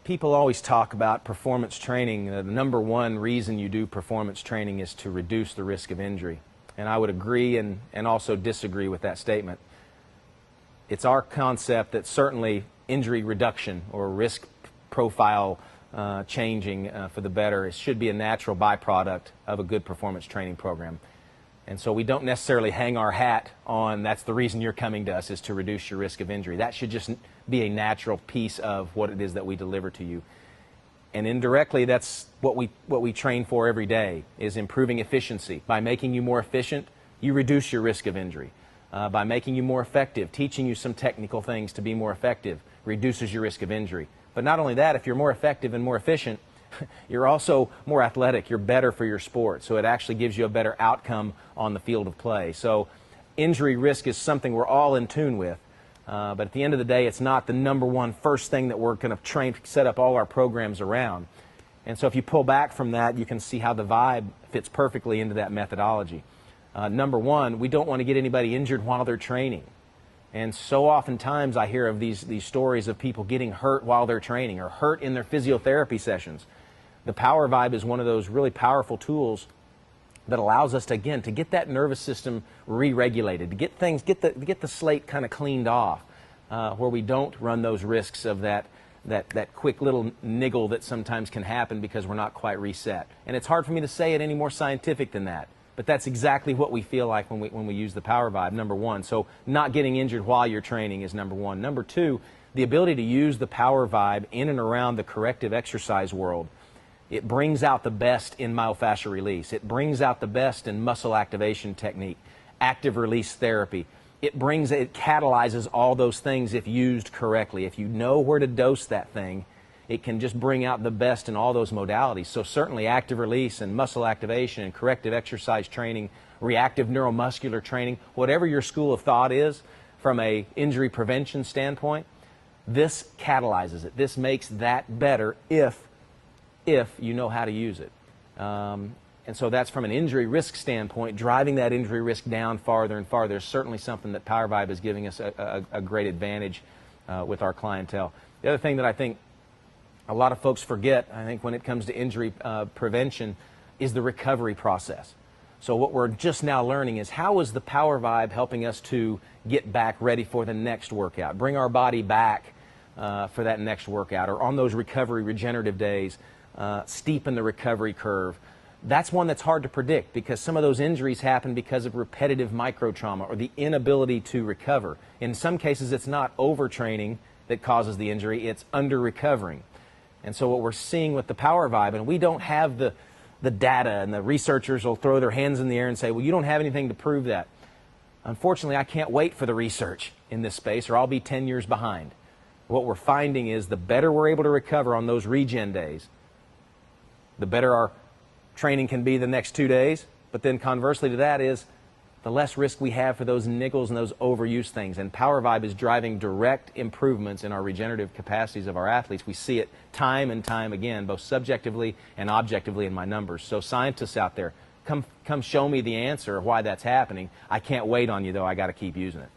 People always talk about performance training. The number one reason you do performance training is to reduce the risk of injury. And I would agree and also disagree with that statement. It's our concept that certainly injury reduction or risk profile changing for the better, it should be a natural byproduct of a good performance training program. And so we don't necessarily hang our hat on that's the reason you're coming to us, is to reduce your risk of injury. That should just be a natural piece of what it is that we deliver to you. And indirectly, that's what we train for every day, is improving efficiency. By making you more efficient, you reduce your risk of injury. By making you more effective, teaching you some technical things to be more effective, reduces your risk of injury. But not only that, if you're more effective and more efficient, you're also more athletic, you're better for your sport, so it actually gives you a better outcome on the field of play. So injury risk is something we're all in tune with, but at the end of the day, it's not the number one first thing that we're going to set up all our programs around. And so if you pull back from that, you can see how the Vibe fits perfectly into that methodology. Number one, we don't want to get anybody injured while they're training. And so oftentimes I hear of these stories of people getting hurt while they're training or hurt in their physiotherapy sessions. The PowerVibe is one of those really powerful tools that allows us to, again, to get that nervous system re-regulated, to get the slate kind of cleaned off, where we don't run those risks of that quick little niggle that sometimes can happen because we're not quite reset. And it's hard for me to say it any more scientific than that, but that's exactly what we feel like when we use the PowerVibe, number one. So not getting injured while you're training is number one. Number two, the ability to use the PowerVibe in and around the corrective exercise world. It brings out the best in myofascial release. It brings out the best in muscle activation technique, active release therapy. It catalyzes all those things if used correctly. If you know where to dose that thing, it can just bring out the best in all those modalities. So certainly active release and muscle activation and corrective exercise training, reactive neuromuscular training, whatever your school of thought is from an injury prevention standpoint, this catalyzes it. This makes that better if you know how to use it. And so that's from an injury risk standpoint, driving that injury risk down farther and farther is certainly something that PowerVibe is giving us a great advantage with our clientele. The other thing that I think a lot of folks forget, I think, when it comes to injury prevention is the recovery process. So what we're just now learning is how is the PowerVibe helping us to get back ready for the next workout, bring our body back for that next workout, or on those recovery regenerative days, steepen the recovery curve. That's one that's hard to predict because some of those injuries happen because of repetitive microtrauma or the inability to recover. In some cases, it's not overtraining that causes the injury, it's under-recovering. And so what we're seeing with the PowerVibe, and we don't have the data, and the researchers will throw their hands in the air and say, well, you don't have anything to prove that. Unfortunately, I can't wait for the research in this space or I'll be 10 years behind. What we're finding is the better we're able to recover on those regen days, the better our training can be the next 2 days, but then conversely to that is the less risk we have for those niggles and those overuse things. And PowerVibe is driving direct improvements in our regenerative capacities of our athletes. We see it time and time again, both subjectively and objectively in my numbers. So scientists out there, come show me the answer of why that's happening. I can't wait on you, though. I got to keep using it.